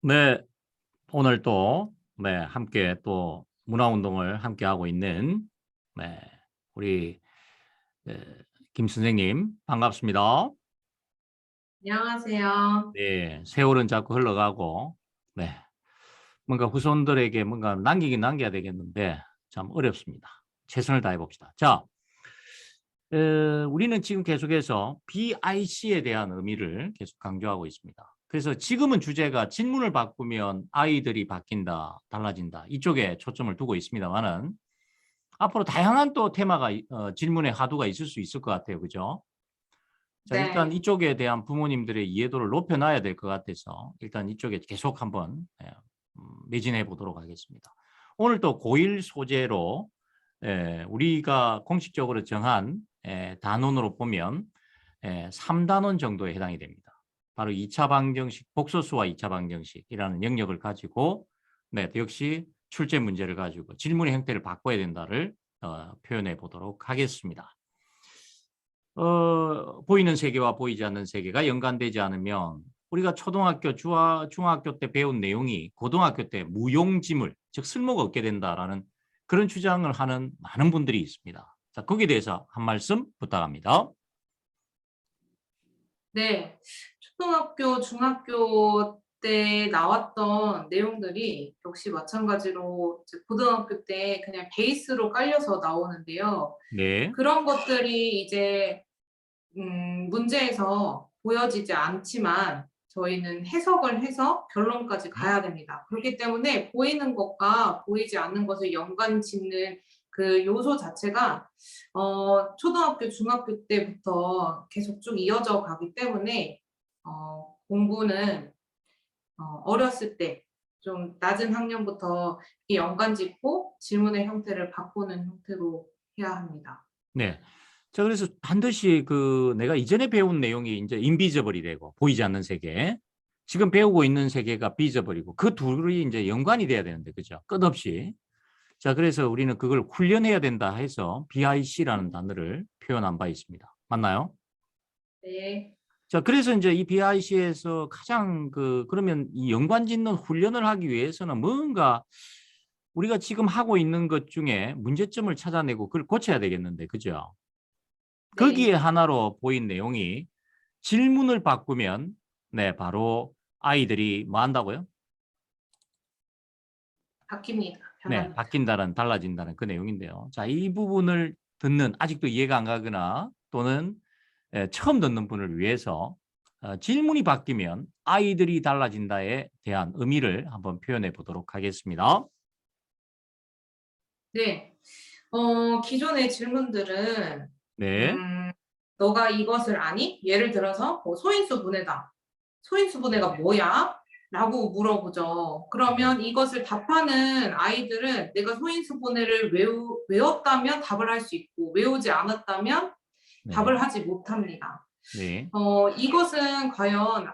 네, 오늘 또, 함께 또 문화운동을 함께 하고 있는, 네, 우리, 네, 김 선생님, 반갑습니다. 안녕하세요. 네, 세월은 자꾸 흘러가고, 네, 뭔가 후손들에게 뭔가 남기긴 남겨야 되겠는데, 참 어렵습니다. 최선을 다해 봅시다. 자, 우리는 지금 계속해서 BIC에 대한 의미를 계속 강조하고 있습니다. 그래서 지금은 주제가 질문을 바꾸면 아이들이 바뀐다, 달라진다. 이쪽에 초점을 두고 있습니다만은 앞으로 다양한 또 테마가 질문의 하도가 있을 수 있을 것 같아요. 그죠? 자, 일단 네. 이쪽에 대한 부모님들의 이해도를 높여놔야 될 것 같아서 일단 이쪽에 계속 한번 매진해 보도록 하겠습니다. 오늘 또 고1 소재로 우리가 공식적으로 정한 단원으로 보면 3단원 정도에 해당이 됩니다. 바로 2차 방정식, 복소수와 2차 방정식이라는 영역을 가지고 역시 출제 문제를 가지고 질문의 형태를 바꿔야 된다를 표현해 보도록 하겠습니다. 보이는 세계와 보이지 않는 세계가 연관되지 않으면 우리가 초등학교, 중학교 때 배운 내용이 고등학교 때 무용지물, 즉 쓸모가 없게 된다라는 그런 주장을 하는 많은 분들이 있습니다. 자, 거기에 대해서 한 말씀 부탁합니다. 네. 초등학교, 중학교 때 나왔던 내용들이 역시 마찬가지로 이제 고등학교 때 그냥 베이스로 깔려서 나오는데요. 네, 그런 것들이 이제 문제에서 보여지지 않지만 저희는 해석을 해서 결론까지 네, 가야 됩니다. 그렇기 때문에 보이는 것과 보이지 않는 것을 연관 짓는 그 요소 자체가 초등학교, 중학교 때부터 계속 쭉 이어져 가기 때문에 공부는 어렸을 때 좀 낮은 학년부터 이 연관 짓고 질문의 형태를 바꾸는 형태로 해야 합니다. 네. 자, 그래서 반드시 내가 이전에 배운 내용이 이제 인비저블이 되고 보이지 않는 세계, 지금 배우고 있는 세계가 비저블이고 그 둘이 이제 연관이 돼야 되는데, 그죠? 끝없이. 자, 그래서 우리는 그걸 훈련해야 된다 해서 BIC라는 단어를 표현한 바 있습니다. 맞나요? 네. 자, 그래서 이제 이 BIC에서 가장 그러면 이 연관 짓는 훈련을 하기 위해서는 뭔가 우리가 지금 하고 있는 것 중에 문제점을 찾아내고 그걸 고쳐야 되겠는데, 그죠? 거기에 네. 하나로 보인 내용이 질문을 바꾸면, 바로 아이들이 뭐 한다고요? 바뀝니다. 네, 변합니다. 바뀐다는, 달라진다는 그 내용인데요. 자, 이 부분을 듣는, 아직도 이해가 안 가거나 또는 처음 듣는 분을 위해서 질문이 바뀌면 아이들이 달라진다에 대한 의미를 한번 표현해 보도록 하겠습니다. 네. 기존의 질문들은 네, 음 "너가 이것을 아니?" 예를 들어서 뭐 "소인수 분해다. 소인수 분해가 뭐야?" 라고 물어보죠. 네, 그러면 이것을 답하는 아이들은 내가 소인수 분해를 외웠다면 답을 할 수 있고 외우지 않았다면 네, 답을 하지 못합니다. 네, 이것은 과연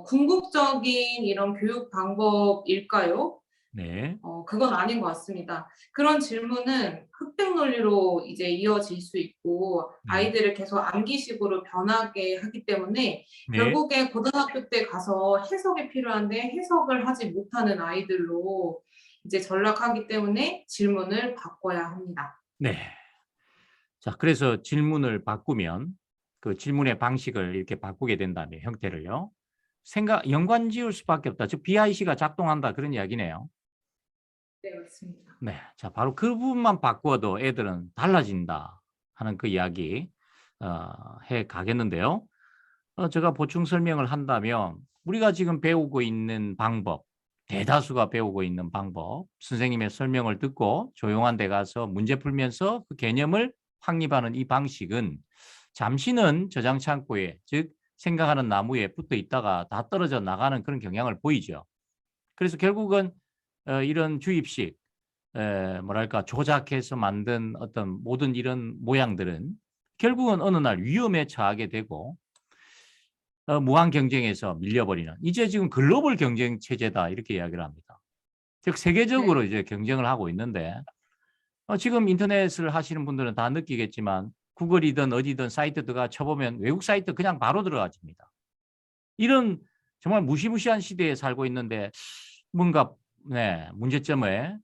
궁극적인 이런 교육 방법일까요? 네, 그건 아닌 것 같습니다. 그런 질문은 흑백 논리로 이제 이어질 수 있고 네, 아이들을 계속 암기식으로 변하게 하기 때문에 네, 결국에 고등학교 때 가서 해석이 필요한데 해석을 하지 못하는 아이들로 이제 전락하기 때문에 질문을 바꿔야 합니다. 네. 자, 그래서 질문을 바꾸면 그 질문의 방식을 이렇게 바꾸게 된다면 형태를요. 연관 지을 수밖에 없다. 즉, BIC가 작동한다. 그런 이야기네요. 네, 맞습니다. 네. 자, 바로 그 부분만 바꾸어도 애들은 달라진다 하는 그 이야기, 해 가겠는데요. 제가 보충 설명을 한다면 우리가 지금 배우고 있는 방법, 대다수가 배우고 있는 방법, 선생님의 설명을 듣고 조용한 데 가서 문제 풀면서 그 개념을 확립하는 이 방식은 잠시는 저장 창고에, 즉 생각하는 나무에 붙어 있다가 다 떨어져 나가는 그런 경향을 보이죠. 그래서 결국은 이런 주입식, 뭐랄까 조작해서 만든 어떤 모든 이런 모양들은 결국은 어느 날 위험에 처하게 되고 무한 경쟁에서 밀려버리는, 이제 지금 글로벌 경쟁 체제다 이렇게 이야기를 합니다. 즉 세계적으로 네. 이제 경쟁을 하고 있는데 지금 인터넷을 하시는 분들은 다 느끼겠지만 구글이든 어디든 사이트 들어가 쳐보면 외국 사이트 그냥 바로 들어가집니다. 이런 정말 무시무시한 시대에 살고 있는데 뭔가 문제점을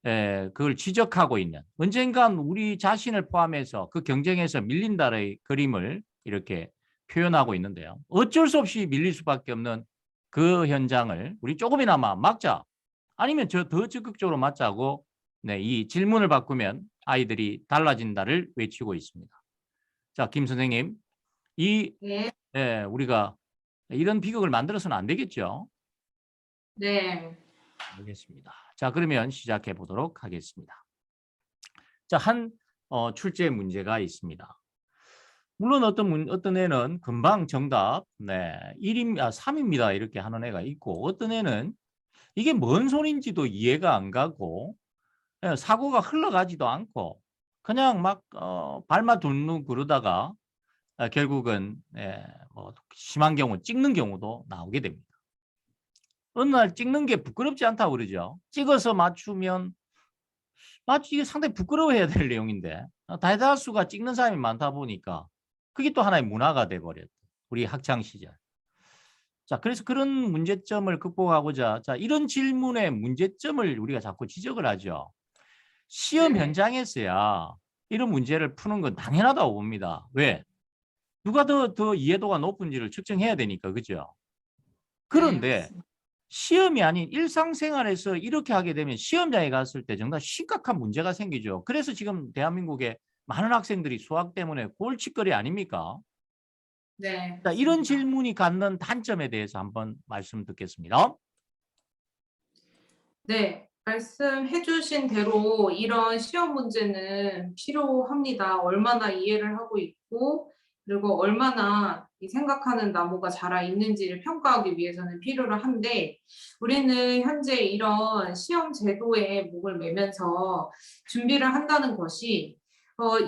그걸 지적하고 있는 언젠간 우리 자신을 포함해서 그 경쟁에서 밀린다의 그림을 이렇게 표현하고 있는데요. 어쩔 수 없이 밀릴 수밖에 없는 그 현장을 우리 조금이나마 막자. 아니면 더 적극적으로 맞자고 이 질문을 바꾸면 아이들이 달라진다를 외치고 있습니다. 자, 김 선생님, 네. 우리가 이런 비극을 만들어서는 안 되겠죠? 네. 알겠습니다. 자, 그러면 시작해 보도록 하겠습니다. 자, 출제 문제가 있습니다. 물론 어떤 애는 금방 정답, 3입니다. 이렇게 하는 애가 있고, 어떤 애는 이게 뭔 소린지도 이해가 안 가고, 사고가 흘러가지도 않고, 그냥 막, 발만 둘누 그러다가, 결국은, 뭐, 심한 경우, 찍는 경우도 나오게 됩니다. 어느 날 찍는 게 부끄럽지 않다고 그러죠. 찍어서 맞추면 이게 상당히 부끄러워해야 될 내용인데 대다수가 찍는 사람이 많다 보니까 그게 또 하나의 문화가 돼버렸다. 우리 학창 시절. 자, 그래서 그런 문제점을 극복하고자 이런 질문의 문제점을 우리가 자꾸 지적을 하죠. 시험 네. 현장에서야 이런 문제를 푸는 건 당연하다고 봅니다. 왜? 누가 더 이해도가 높은지를 측정해야 되니까, 그죠? 네, 그런데 맞습니다. 시험이 아닌 일상생활에서 이렇게 하게 되면 시험장에 갔을 때 정말 심각한 문제가 생기죠. 그래서 지금 대한민국에 많은 학생들이 수학 때문에 골칫거리 아닙니까? 네, 자, 이런 맞습니다. 질문이 갖는 단점에 대해서 한번 말씀 듣겠습니다. 네, 말씀해 주신 대로 이런 시험 문제는 필요합니다. 얼마나 이해를 하고 있고, 그리고 얼마나 이 생각하는 나무가 자라 있는지를 평가하기 위해서는 필요로 한데, 우리는 현재 이런 시험 제도에 목을 매면서 준비를 한다는 것이,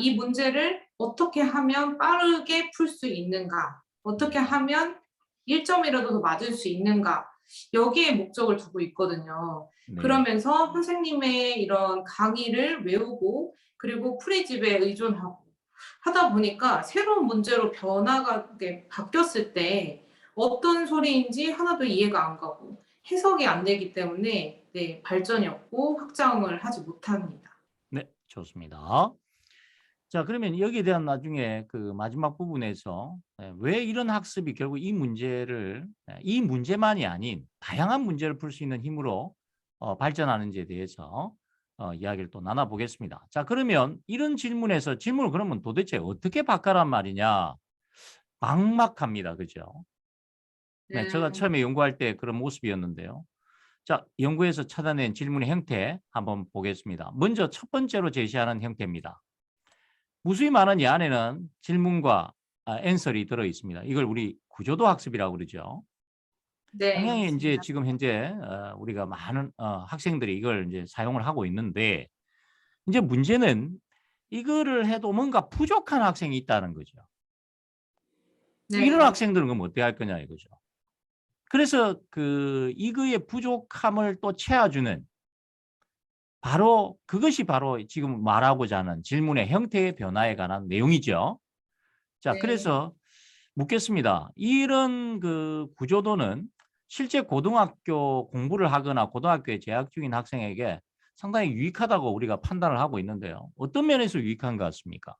이 문제를 어떻게 하면 빠르게 풀 수 있는가, 어떻게 하면 1점이라도 더 맞을 수 있는가, 여기에 목적을 두고 있거든요. 네. 그러면서 선생님의 이런 강의를 외우고 그리고 프리집에 의존하고 하다 보니까 새로운 문제로 변화가 바뀌었을 때 어떤 소리인지 하나도 이해가 안 가고 해석이 안 되기 때문에 발전이 없고 확장을 하지 못합니다. 네, 좋습니다. 자, 그러면 여기에 대한 나중에 그 마지막 부분에서 왜 이런 학습이 결국 이 문제만이 아닌 다양한 문제를 풀 수 있는 힘으로 발전하는지에 대해서 이야기를 또 나눠보겠습니다. 자, 그러면 이런 질문을 그러면 도대체 어떻게 바꿔란 말이냐? 막막합니다. 그죠? 네, 제가 네. 처음에 연구할 때 그런 모습이었는데요. 자, 연구에서 찾아낸 질문의 형태 한번 보겠습니다. 먼저 첫 번째로 제시하는 형태입니다. 무수히 많은 이 안에는 질문과 앤서리 들어 있습니다. 이걸 우리 구조도 학습이라고 그러죠. 네, 당연히 이제 맞습니다. 지금 현재 우리가 많은 학생들이 이걸 이제 사용을 하고 있는데 이제 문제는 이거를 해도 뭔가 부족한 학생이 있다는 거죠. 이런 네. 학생들은 그럼 어떻게 할 거냐 이거죠. 그래서 이거의 부족함을 또 채워주는 그것이 바로 지금 말하고자 하는 질문의 형태의 변화에 관한 내용이죠. 자, 네. 그래서 묻겠습니다. 이런 그 구조도는 실제 고등학교 공부를 하거나 고등학교에 재학 중인 학생에게 상당히 유익하다고 우리가 판단을 하고 있는데요. 어떤 면에서 유익한 것 같습니까?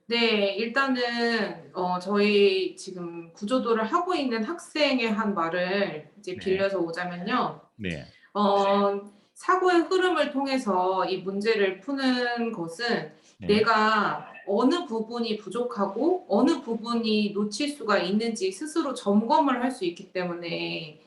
네. 일단은 저희 지금 구조도를 하고 있는 학생의 한 말을 이제 네, 빌려서 오자면요. 네, 사고의 흐름을 통해서 이 문제를 푸는 것은 네, 내가 어느 부분이 부족하고 어느 부분이 놓칠 수가 있는지 스스로 점검을 할 수 있기 때문에 네,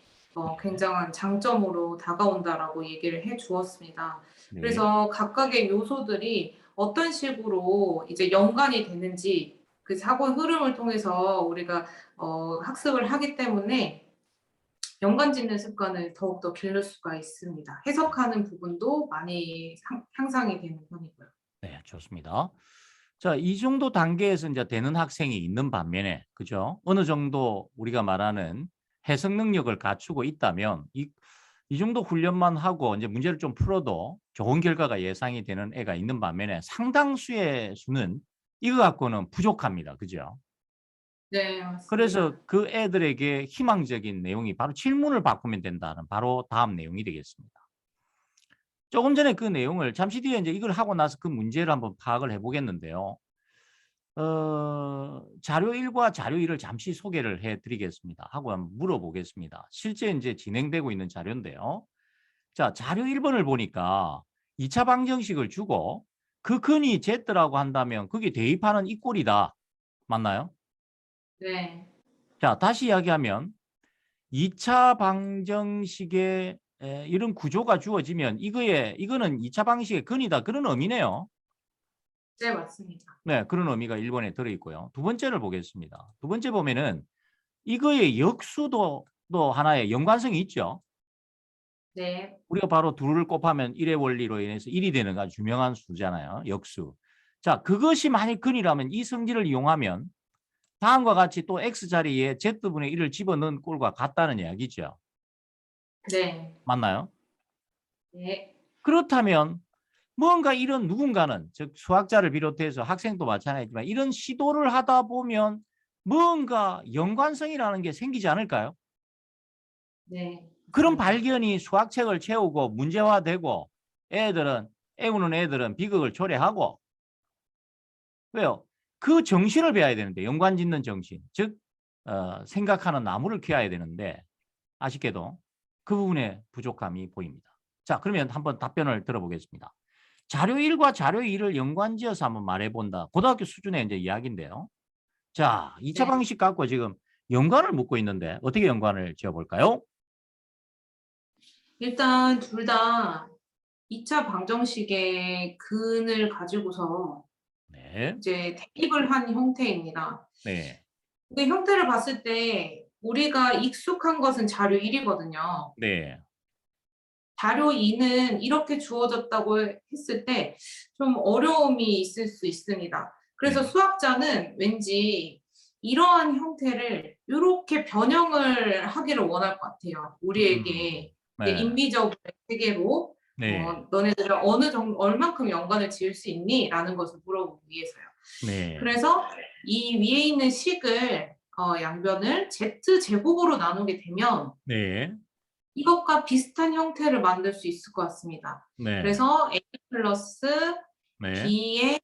굉장한 장점으로 다가온다라고 얘기를 해 주었습니다. 네, 그래서 각각의 요소들이 어떤 식으로 이제 연관이 되는지 그 사고의 흐름을 통해서 우리가 학습을 하기 때문에 연관짓는 습관을 더욱더 기를 수가 있습니다. 해석하는 부분도 많이 향상이 되는 편이고요. 네, 좋습니다. 자, 이 정도 단계에서 이제 되는 학생이 있는 반면에, 그죠? 어느 정도 우리가 말하는 해석 능력을 갖추고 있다면, 이 정도 훈련만 하고 이제 문제를 좀 풀어도 좋은 결과가 예상이 되는 애가 있는 반면에 상당수의 수는 이거 갖고는 부족합니다. 그죠? 네, 맞습니다. 그래서 그 애들에게 희망적인 내용이 바로 질문을 바꾸면 된다는 바로 다음 내용이 되겠습니다. 조금 전에 그 내용을 잠시 뒤에 이제 이걸 하고 나서 그 문제를 한번 파악을 해보겠는데요. 자료 1과 자료 2를 잠시 소개를 해드리겠습니다. 하고 한번 물어보겠습니다. 실제 이제 진행되고 있는 자료인데요. 자, 자료 1번을 보니까 2차 방정식을 주고 그 근이 Z라고 한다면 그게 대입하는 이 꼴이다. 맞나요? 네, 자, 다시 이야기하면 2차 방정식에 이런 구조가 주어지면 이거는 2차 방식의 근이다. 그런 의미네요. 네, 맞습니다. 네, 그런 의미가 1번에 들어있고요. 두 번째를 보겠습니다. 두 번째 보면은 이거의 역수도 또 하나의 연관성이 있죠. 네, 우리가 바로 둘을 곱하면 1의 원리로 인해서 1이 되는 아주 유명한 수잖아요. 역수. 자, 그것이 만약 근이라면 이 성질을 이용하면 다음과 같이 또 x자리에 z분의 1을 집어넣은 꼴과 같다는 이야기죠. 네, 맞나요? 네, 그렇다면 뭔가 이런 누군가는 즉 수학자를 비롯해서 학생도 마찬가지지만 이런 시도를 하다 보면 뭔가 연관성이라는 게 생기지 않을까요? 네, 그런 맞습니다. 발견이 수학책을 채우고 문제화되고 애우는 애들은 비극을 초래하고 왜요? 그 정신을 배워야 되는데 연관 짓는 정신 즉 생각하는 나무를 키워야 되는데 아쉽게도 그 부분에 부족함이 보입니다. 자, 그러면 한번 답변을 들어보겠습니다. 자료 1과 자료 2를 연관지어서 한번 말해본다. 고등학교 수준의 이제 이야기인데요. 자, 2차 네, 방식 갖고 지금 연관을 묻고 있는데 어떻게 연관을 지어볼까요? 일단 둘 다 2차 방정식의 근을 가지고서 네, 이제 대입을 한 형태입니다. 네, 근데 형태를 봤을 때 우리가 익숙한 것은 자료 1이거든요. 네, 자료 2는 이렇게 주어졌다고 했을 때 좀 어려움이 있을 수 있습니다. 그래서 네, 수학자는 왠지 이러한 형태를 요렇게 변형을 하기를 원할 것 같아요. 우리에게 이제 네, 인비저블의 세계로 네, 너네들은 어느 정도 얼만큼 연관을 지을 수 있니? 라는 것을 물어보기 위해서요. 네, 그래서 이 위에 있는 식을 양변을 z제곱으로 나누게 되면 네, 이것과 비슷한 형태를 만들 수 있을 것 같습니다. 네, 그래서 a 플러스 네, b의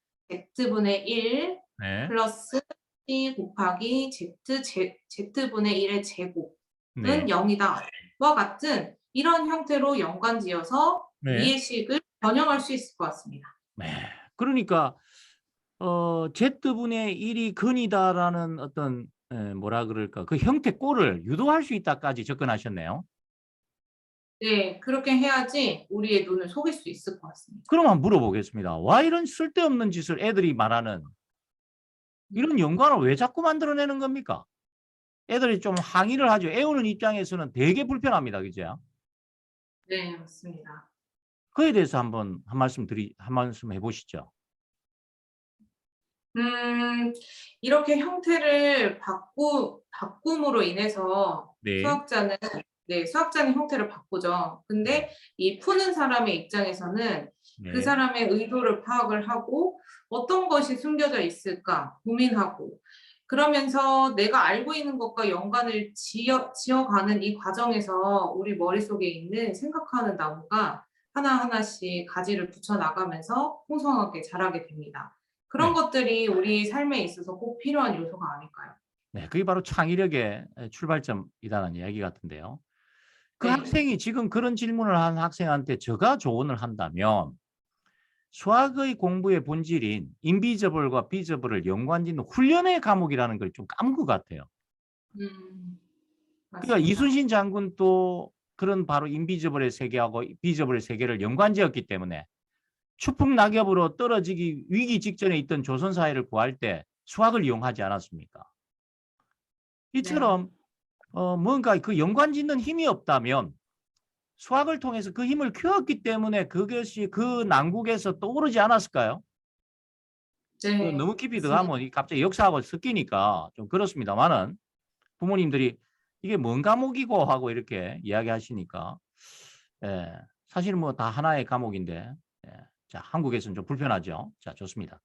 z분의 1 네, 플러스 c 곱하기 z분의 1의 제곱은 네, 0이다. 와 같은 이런 형태로 연관지어서 네, 위의 식을 변형할 수 있을 것 같습니다. 네. 그러니까 Z분의 1이 근이다라는 어떤 뭐라 그럴까 그 형태 꼴을 유도할 수 있다까지 접근하셨네요. 네, 그렇게 해야지 우리의 눈을 속일 수 있을 것 같습니다. 그럼 한번 물어보겠습니다. 와 이런 쓸데없는 짓을 애들이 말하는 이런 연관을 왜 자꾸 만들어내는 겁니까? 애들이 좀 항의를 하죠. 애우는 입장에서는 되게 불편합니다. 그죠? 네, 맞습니다. 그에 대해서 한번 한 말씀 해보시죠. 음, 이렇게 형태를 바꿈으로 인해서 네, 수학자는, 네, 수학자는 형태를 바꾸죠. 네, 근데 이 푸는 사람의 입장에서는 그 네, 사람의 의도를 파악을 하고 어떤 것이 숨겨져 있을까 고민하고 그러면서 내가 알고 있는 것과 연관을 지어가는 이 과정에서 우리 머릿속에 있는 생각하는 나무가 하나하나씩 가지를 붙여 나가면서 풍성하게 자라게 됩니다. 그런 네, 것들이 우리 삶에 있어서 꼭 필요한 요소가 아닐까요? 네. 그게 바로 창의력의 출발점이라는 이야기 같은데요. 그 네. 학생이 지금 그런 질문을 한 학생한테 제가 조언을 한다면 수학의 공부의 본질인 인비저블과 비저블을 연관짓는 훈련의 과목이라는 걸 좀 까먹은 것 같아요. 음, 그러니까 맞습니다. 이순신 장군도 그런 바로 인비저블의 세계하고 비저블의 세계를 연관지었기 때문에 추풍 낙엽으로 떨어지기 위기 직전에 있던 조선 사회를 구할 때 수학을 이용하지 않았습니까? 네. 이처럼 뭔가 그 연관짓는 힘이 없다면 수학을 통해서 그 힘을 키웠기 때문에 그것이 그 난국에서 떠오르지 않았을까요? 네. 너무 깊이 맞습니다. 들어가면 갑자기 역사하고 섞이니까 좀 그렇습니다만은 부모님들이 이게 뭔 과목이고 하고 이렇게 이야기하시니까 예, 사실 뭐 다 하나의 과목인데 예, 자 한국에서는 좀 불편하죠. 자 좋습니다.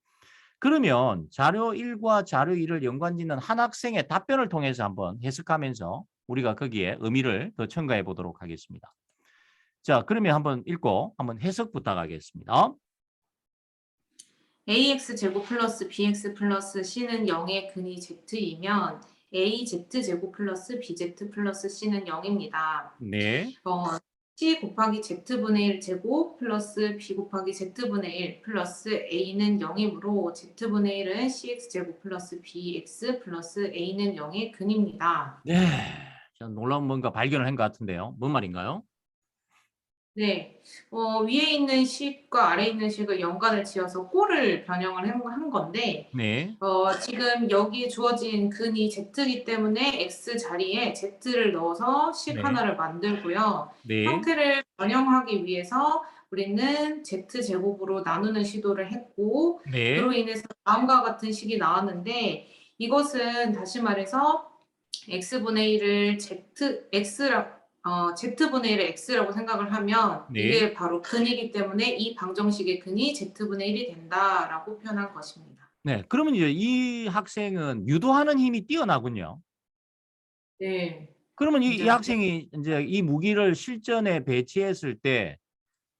그러면 자료 1과 자료 2를 연관짓는 한 학생의 답변을 통해서 한번 해석하면서 우리가 거기에 의미를 더 첨가해 보도록 하겠습니다. 자, 그러면 한번 읽고 한번 해석 부탁하겠습니다. ax 제곱 플러스 bx 플러스 c는 0의 근이 z이면 az 제곱 플러스 bz 플러스 c는 0입니다. 네, c 곱하기 z분의 1 제곱 플러스 b 곱하기 z분의 1 플러스 a는 0이므로 z분의 1은 cx 제곱 플러스 bx 플러스 a는 0의 근입니다. 네. 자, 놀라운 뭔가 발견을 한 것 같은데요. 뭔 말인가요? 네, 위에 있는 식과 아래에 있는 식을 연관을 지어서 꼴을 변형을 한 건데 네, 지금 여기에 주어진 근이 z이기 때문에 x 자리에 z를 넣어서 식 네, 하나를 만들고요. 네, 형태를 변형하기 위해서 우리는 z제곱으로 나누는 시도를 했고 네, 그로 인해서 다음과 같은 식이 나왔는데 이것은 다시 말해서 x분의 1을 z분의 1을 x라고 생각을 하면 네. 이게 바로 근이기 때문에 이 방정식의 근이 z분의 1이 된다라고 표현한 것입니다. 네. 그러면 이제 이 학생은 유도하는 힘이 뛰어나군요. 네, 그러면 이 굉장히 학생이 이제 이 무기를 실전에 배치했을 때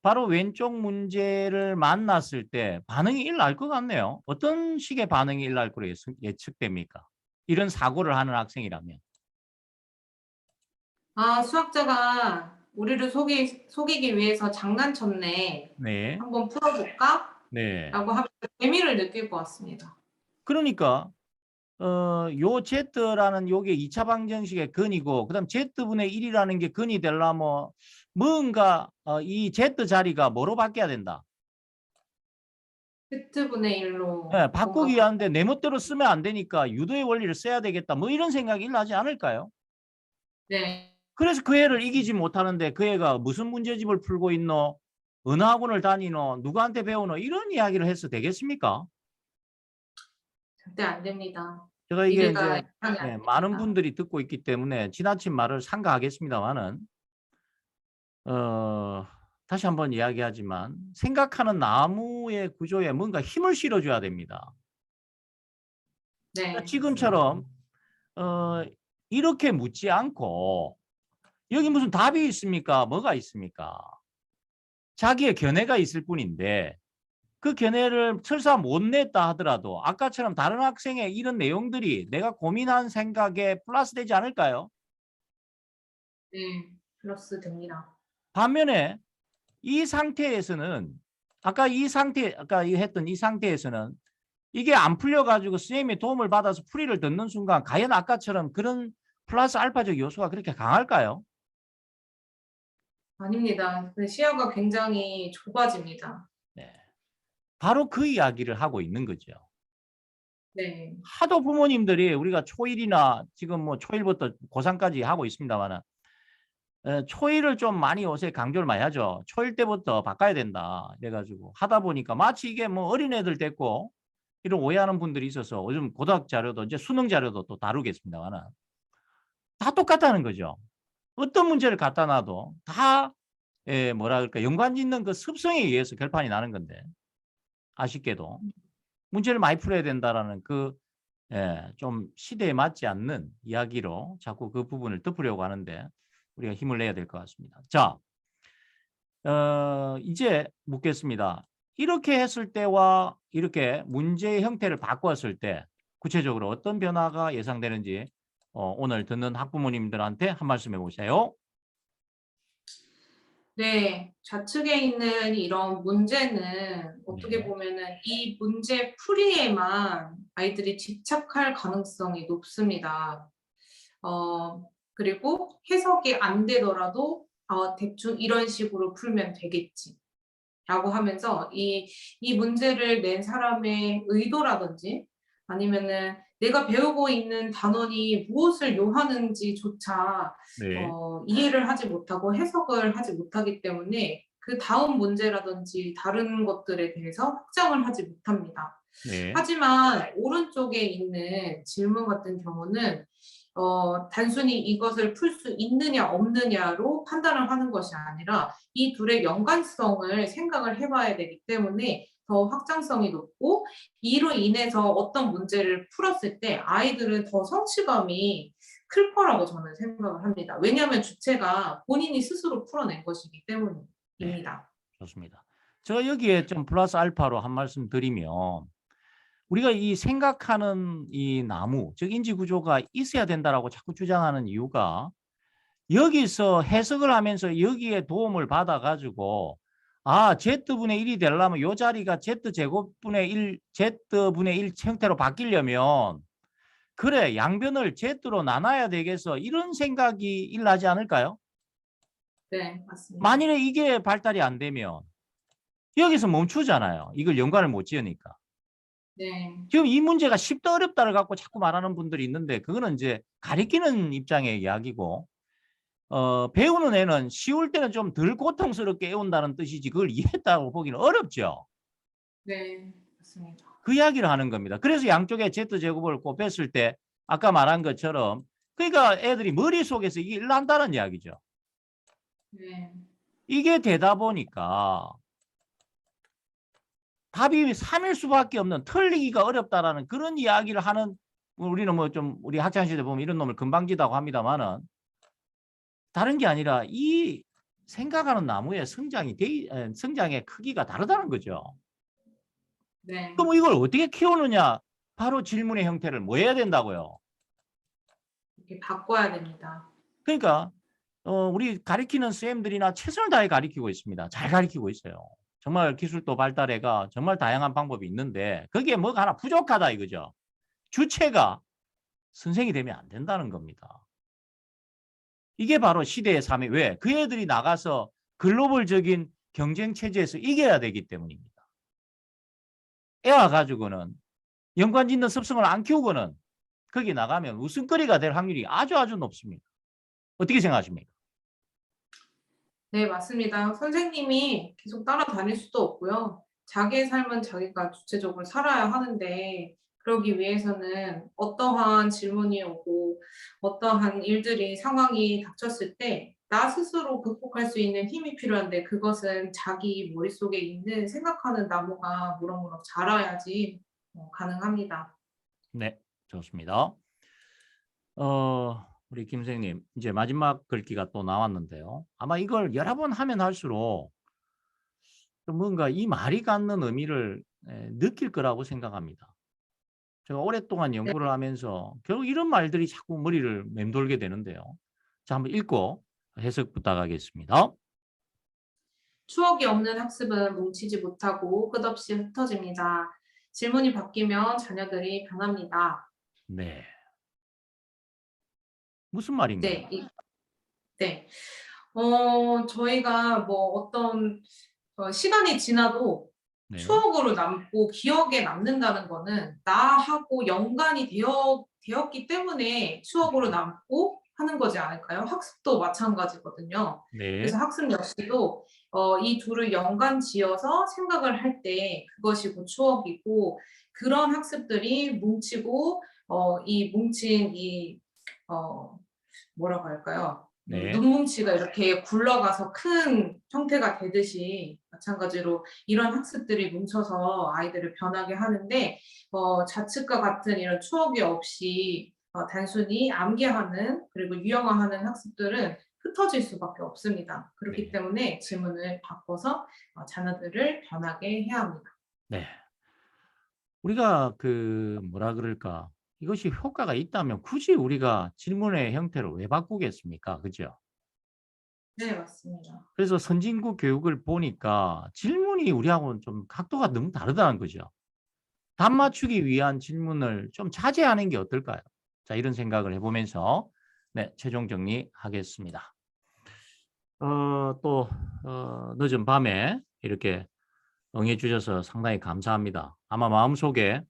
바로 왼쪽 문제를 만났을 때 반응이 일어날 것 같네요. 어떤 식의 반응이 일어날 거로 예측됩니까? 이런 사고를 하는 학생이라면. 수학자가 우리를 속이기 위해서 장난쳤네. 네. 한번 풀어볼까? 네. 라고 하면 재미를 느낄 것 같습니다. 그러니까 요 Z라는 요게 2차 방정식의 근이고 그다음 Z분의 1이라는 게 근이 되려면 뭔가 이 Z 자리가 뭐로 바뀌어야 된다. z분의 1로 예, 뭔가 바꾸기 위한데 내 멋대로 쓰면 안 되니까 유도의 원리를 써야 되겠다. 뭐 이런 생각이 일어나지 않을까요? 네, 그래서 그 애를 이기지 못하는데 그 애가 무슨 문제집을 풀고 있노? 어느 학원을 다니노? 누구한테 배우노? 이런 이야기를 해서 되겠습니까? 절대 안 됩니다. 제가 이게 미래가 이제 예상이 안 많은 됩니다. 분들이 듣고 있기 때문에 지나친 말을 삼가하겠습니다만은 어, 다시 한번 이야기하지만 생각하는 나무의 구조에 뭔가 힘을 실어줘야 됩니다. 그러니까 네, 지금처럼 어, 이렇게 묻지 않고 여기 무슨 답이 있습니까? 뭐가 있습니까? 자기의 견해가 있을 뿐인데 그 견해를 설사 못 냈다 하더라도 아까처럼 다른 학생의 이런 내용들이 내가 고민한 생각에 플러스 되지 않을까요? 네, 플러스 됩니다. 반면에 이 상태에서는 아까 했던 이 상태에서는 이게 안 풀려가지고 선생님의 도움을 받아서 풀이를 듣는 순간 과연 아까처럼 그런 플러스 알파적 요소가 그렇게 강할까요? 아닙니다. 그 시야가 굉장히 좁아집니다. 네. 바로 그 이야기를 하고 있는 거죠. 네, 하도 부모님들이 우리가 초1이나 지금 뭐 초1부터 고3까지 하고 있습니다만 초1을 좀 많이 요새 강조를 많이 하죠. 초1 때부터 바꿔야 된다. 이래가지고 하다 보니까 마치 이게 뭐 어린애들 됐고 이런 오해하는 분들이 있어서 요즘 고등학 자료도 이제 수능 자료도 또 다루겠습니다만 다 똑같다는 거죠. 어떤 문제를 갖다 놔도 다 뭐라 그럴까 연관짓는 그 습성에 의해서 결판이 나는 건데 아쉽게도 문제를 많이 풀어야 된다라는 그 좀 시대에 맞지 않는 이야기로 자꾸 그 부분을 덮으려고 하는데 우리가 힘을 내야 될 것 같습니다. 자, 이제 묻겠습니다. 이렇게 했을 때와 이렇게 문제의 형태를 바꿨을 때 구체적으로 어떤 변화가 예상되는지 오늘 듣는 학부모님들한테 한 말씀 해보세요. 네, 좌측에 있는 이런 문제는 어떻게 네, 보면은 이 문제 풀이에만 아이들이 집착할 가능성이 높습니다. 그리고 해석이 안 되더라도 대충 이런 식으로 풀면 되겠지. 라고 하면서 이 문제를 낸 사람의 의도라든지 아니면은 내가 배우고 있는 단원이 무엇을 요하는지조차 네, 이해를 하지 못하고 해석을 하지 못하기 때문에 그 다음 문제라든지 다른 것들에 대해서 확장을 하지 못합니다. 네, 하지만 오른쪽에 있는 질문 같은 경우는 단순히 이것을 풀 수 있느냐 없느냐로 판단을 하는 것이 아니라 이 둘의 연관성을 생각을 해봐야 되기 때문에 더 확장성이 높고 이로 인해서 어떤 문제를 풀었을 때 아이들은 더 성취감이 클 거라고 저는 생각을 합니다. 왜냐하면 주체가 본인이 스스로 풀어낸 것이기 네, 때문입니다. 좋습니다. 제가 여기에 좀 플러스 알파로 한 말씀 드리면 우리가 이 생각하는 이 나무, 즉 인지 구조가 있어야 된다라고 자꾸 주장하는 이유가 여기서 해석을 하면서 여기에 도움을 받아가지고 아, Z분의 1이 되려면 이 자리가 Z제곱분의 1, Z분의 1 형태로 바뀌려면 그래, 양변을 Z로 나눠야 되겠어. 이런 생각이 일어나지 않을까요? 네, 맞습니다. 만일에 이게 발달이 안 되면 여기서 멈추잖아요. 이걸 연관을 못 지으니까. 네, 지금 이 문제가 쉽다 어렵다를 갖고 자꾸 말하는 분들이 있는데 그거는 이제 가리키는 입장의 이야기고 배우는 애는 쉬울 때는 좀 덜 고통스럽게 외운다는 뜻이지 그걸 이해했다고 보기는 어렵죠. 네, 맞습니다. 그 이야기를 하는 겁니다. 그래서 양쪽에 Z제곱을 곱했을 때 아까 말한 것처럼 그러니까 애들이 머릿속에서 이게 일난다는 이야기죠. 네, 이게 되다 보니까 답이 3일 수밖에 없는 틀리기가 어렵다라는 그런 이야기를 하는 우리는 뭐 좀 우리 학창시절에 보면 이런 놈을 금방지다고 합니다만은 다른 게 아니라 이 생각하는 나무의 성장의 크기가 다르다는 거죠. 네. 그럼 이걸 어떻게 키우느냐? 바로 질문의 형태를 뭐 해야 된다고요? 이렇게 바꿔야 됩니다. 그러니까 우리 가리키는 쌤들이나 최선을 다해 가리키고 있습니다. 잘 가리키고 있어요. 정말 기술도 발달해가 정말 다양한 방법이 있는데 거기에 뭐가 하나 부족하다 이거죠. 주체가 선생이 되면 안 된다는 겁니다. 이게 바로 시대의 삶이 왜? 그 애들이 나가서 글로벌적인 경쟁 체제에서 이겨야 되기 때문입니다. 애와 가지고는 연관짓는 습성을 안 키우고는 거기 나가면 웃음거리가 될 확률이 아주 높습니다. 어떻게 생각하십니까? 네, 맞습니다. 선생님이 계속 따라다닐 수도 없고요. 자기의 삶은 자기가 주체적으로 살아야 하는데 그러기 위해서는 어떠한 질문이 오고 어떠한 일들이 상황이 닥쳤을 때 나 스스로 극복할 수 있는 힘이 필요한데 그것은 자기 머릿속에 있는 생각하는 나무가 무럭무럭 자라야지 가능합니다. 네, 좋습니다. 우리 김 선생님, 이제 마지막 글귀가 또 나왔는데요. 아마 이걸 여러 번 하면 할수록 좀 뭔가 이 말이 갖는 의미를 느낄 거라고 생각합니다. 제가 오랫동안 네. 연구를 하면서 결국 이런 말들이 자꾸 머리를 맴돌게 되는데요. 자, 한번 읽고 해석 부탁하겠습니다. 추억이 없는 학습은 뭉치지 못하고 끝없이 흩어집니다. 질문이 바뀌면 자녀들이 변합니다. 네. 무슨 말인가요? 네, 네. 저희가 뭐 어떤 시간이 지나도 네. 추억으로 남고 기억에 남는다는 거는 나하고 연관이 되었기 때문에 추억으로 남고 하는 거지 않을까요? 학습도 마찬가지거든요. 네. 그래서 학습 역시도 이 둘을 연관 지어서 생각을 할 때 그것이 곧 추억이고 그런 학습들이 뭉치고 이 뭉친 뭐라고 할까요? 네. 눈뭉치가 이렇게 굴러가서 큰 형태가 되듯이 마찬가지로 이런 학습들이 뭉쳐서 아이들을 변하게 하는데 자측과 같은 이런 추억이 없이 단순히 암기하는 그리고 유형화하는 학습들은 흩어질 수밖에 없습니다. 그렇기 네. 때문에 질문을 바꿔서 자녀들을 변하게 해야 합니다. 네. 우리가 그 뭐라 그럴까? 이것이 효과가 있다면 굳이 우리가 질문의 형태를 왜 바꾸겠습니까? 그죠? 네, 맞습니다. 그래서 선진국 교육을 보니까 질문이 우리하고는 좀 각도가 너무 다르다는 거죠. 답 맞추기 위한 질문을 좀 자제하는 게 어떨까요? 자, 이런 생각을 해보면서 네, 최종 정리하겠습니다. 또 늦은 밤에 이렇게 응해주셔서 상당히 감사합니다. 아마 마음속에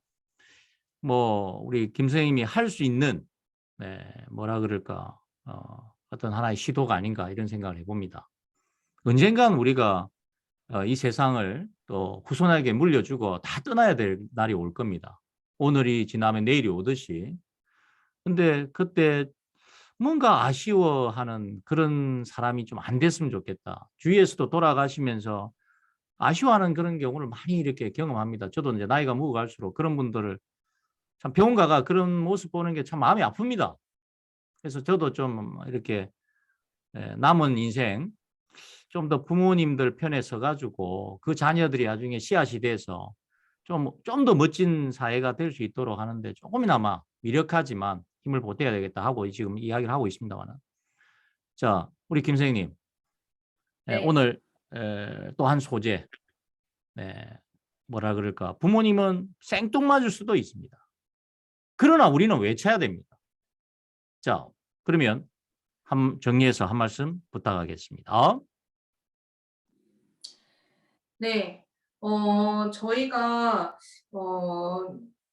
뭐 우리 김 선생님이 할 수 있는 네, 뭐라 그럴까 어떤 하나의 시도가 아닌가 이런 생각을 해봅니다. 언젠간 우리가 이 세상을 또 후손에게 물려주고 다 떠나야 될 날이 올 겁니다. 오늘이 지나면 내일이 오듯이. 근데 그때 뭔가 아쉬워하는 그런 사람이 좀 안 됐으면 좋겠다. 주위에서도 돌아가시면서 아쉬워하는 그런 경우를 많이 이렇게 경험합니다. 저도 이제 나이가 먹어갈수록 그런 분들을 참 병원 가가 그런 모습 보는 게 참 마음이 아픕니다. 그래서 저도 좀 이렇게 남은 인생 좀 더 부모님들 편에 서가지고 그 자녀들이 나중에 씨앗이 돼서 좀 더 멋진 사회가 될 수 있도록 하는데 조금이나마 미력하지만 힘을 보태야 되겠다 하고 지금 이야기를 하고 있습니다만은. 자, 우리 김 선생님, 네. 오늘 또 한 소재, 뭐라 그럴까? 부모님은 생뚱맞을 수도 있습니다. 그러나 우리는 외쳐야 됩니다. 자, 그러면 정리해서 한 말씀 부탁하겠습니다. 네. 저희가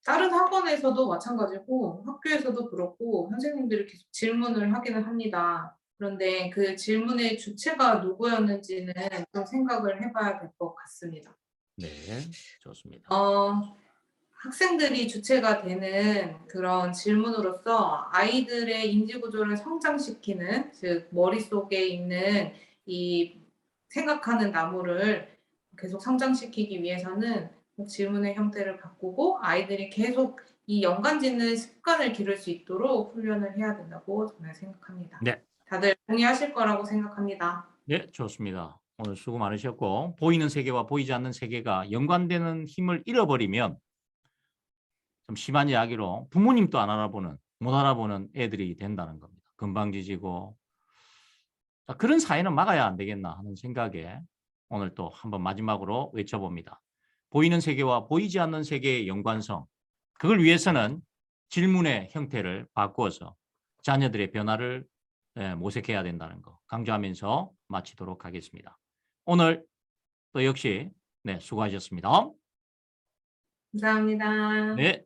다른 학원에서도 마찬가지고 학교에서도 그렇고 선생님들이 계속 질문을 하기는 합니다. 그런데 그 질문의 주체가 누구였는지는 좀 생각을 해봐야 될 것 같습니다. 네, 좋습니다. 학생들이 주체가 되는 그런 질문으로서 아이들의 인지 구조를 성장시키는, 즉 머릿속에 있는 이 생각하는 나무를 계속 성장시키기 위해서는 질문의 형태를 바꾸고 아이들이 계속 이 연관 짓는 습관을 기를 수 있도록 훈련을 해야 된다고 저는 생각합니다. 네, 다들 동의하실 거라고 생각합니다. 네, 좋습니다. 오늘 수고 많으셨고, 보이는 세계와 보이지 않는 세계가 연관되는 힘을 잃어버리면 좀 심한 이야기로 부모님도 못 알아보는 애들이 된다는 겁니다. 건방지지고. 자, 그런 사회는 막아야 안 되겠나 하는 생각에 오늘 또 한번 마지막으로 외쳐봅니다. 보이는 세계와 보이지 않는 세계의 연관성. 그걸 위해서는 질문의 형태를 바꾸어서 자녀들의 변화를 모색해야 된다는 거 강조하면서 마치도록 하겠습니다. 오늘 또 역시 수고하셨습니다. 감사합니다. 네.